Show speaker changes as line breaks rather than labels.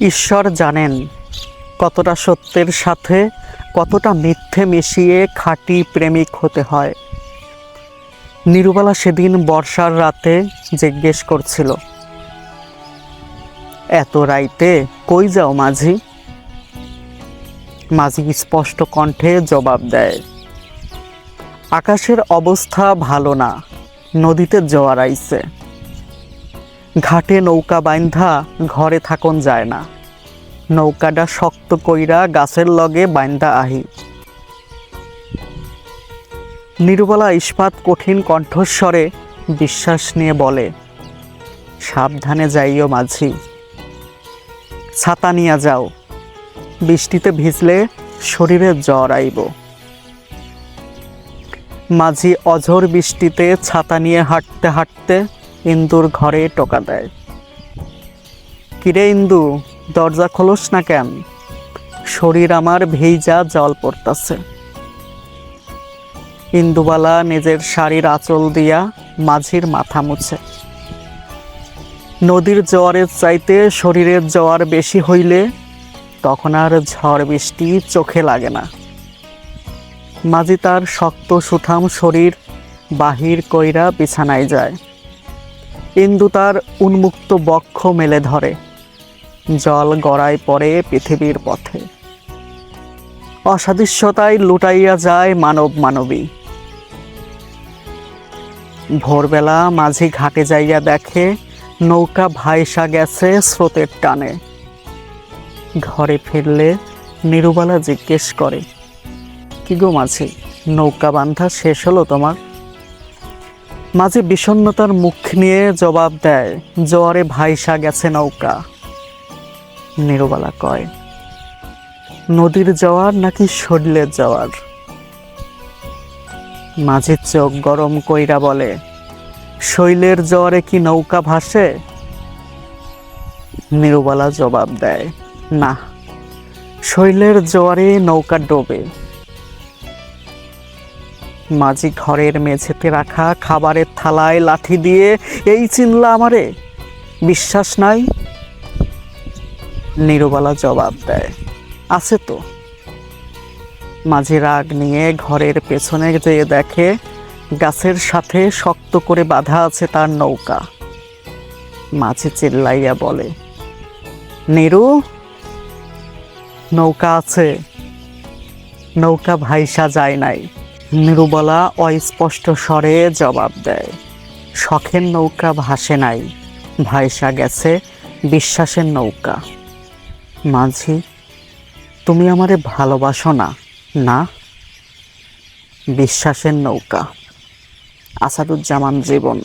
ঈশ্বর জানেন কতটা সত্যের সাথে কতটা মিথ্যে মিশিয়ে খাঁটি প্রেমিক হতে হয়। নিরুবালা সেদিন বর্ষার রাতে জিজ্ঞেস করছিল, এত রাইতে কই যাও মাঝি? মাঝি স্পষ্ট কণ্ঠে জবাব দেয়, আকাশের অবস্থা ভালো না, নদীতে জোয়ার আইছে, ঘাটে নৌকা বাইন্ধা ঘরে থাকন যায় না, নৌকাটা শক্ত কইরা গাছের লগে বাইন্ধা আহি। নিরুবালা ইস্পাত কঠিন কণ্ঠস্বরে বিশ্বাস নিয়ে বলে, সাবধানে যাইও মাঝি, ছাতা নিয়ে যাও, বৃষ্টিতে ভিজলে শরীরে জ্বর আইব। মাঝি অঝোর বৃষ্টিতে ছাতা নিয়ে হাঁটতে হাঁটতে ইন্দুর ঘরে টোকা দেয়। কিরে ইন্দু, দরজা খোলস না কেন? শরীর আমার ভেজা জল পড়তাছে। ইন্দুবালা নিজের শাড়ির আঁচল দিয়া মাঝির মাথা মুছে। নদীর জোয়ারের চাইতে শরীরের জোয়ার বেশি হইলে তখন আর ঝড় বৃষ্টি চোখে লাগে না। মাঝি তার শক্ত সুঠাম শরীর বাহির কইরা বিছানায় যায়। ইন্দু তার উন্মুক্ত বক্ষ মেলে ধরে, জল গড়ায় পড়ে পৃথিবীর পথে। অসাদৃশ্যতায় লুটাইয়া যায় মানব মানবী। ভোরবেলা মাঝি ঘাটে যাইয়া দেখে নৌকা ভাইসা গেছে স্রোতের টানে। ঘরে ফিরলে নিরুবালা জিজ্ঞেস করে, কি গো মাঝি, নৌকা বান্ধা শেষ হলো তোমার? মাঝি বিষণ্ণতার মুখ নিয়ে জবাব দেয়, জোয়ারে ভাইসা গেছে নৌকা। নিরুবালা কয়, নদীর জোয়ার নাকি শরীরের জোয়ার? মাঝির চোখ গরম কইরা বলে, শৈলের জোয়ারে কি নৌকা ভাসে? নিরুবালা জবাব দেয়, না, শৈলের জোয়ারে নৌকা ডোবে। মাঝি ঘরের মেঝেতে রাখা খাবারের থালায় লাঠি দিয়ে এই চিনলা আমারে, বিশ্বাস নাই? নিরুবালা জবাব দেয়, আছে তো। মাঝি রাগ নিয়ে ঘরের পেছনে যেয়ে দেখে গাছের সাথে শক্ত করে বাঁধা আছে তার নৌকা। মাঝি চিল্লাইয়া বলে, নিরু, নৌকা আছে, নৌকা ভাইসা যায় নাই। নিরুবালা অস্পষ্ট স্বরে জবাব দেয়, শখের নৌকা ভাসে নাই, ভাইসা গেছে বিশ্বাসের নৌকা। মাঝি, তুমি আমারে ভালোবাসো না? না, বিশ্বাসের নৌকা। আসাদুজ্জামান জীবন।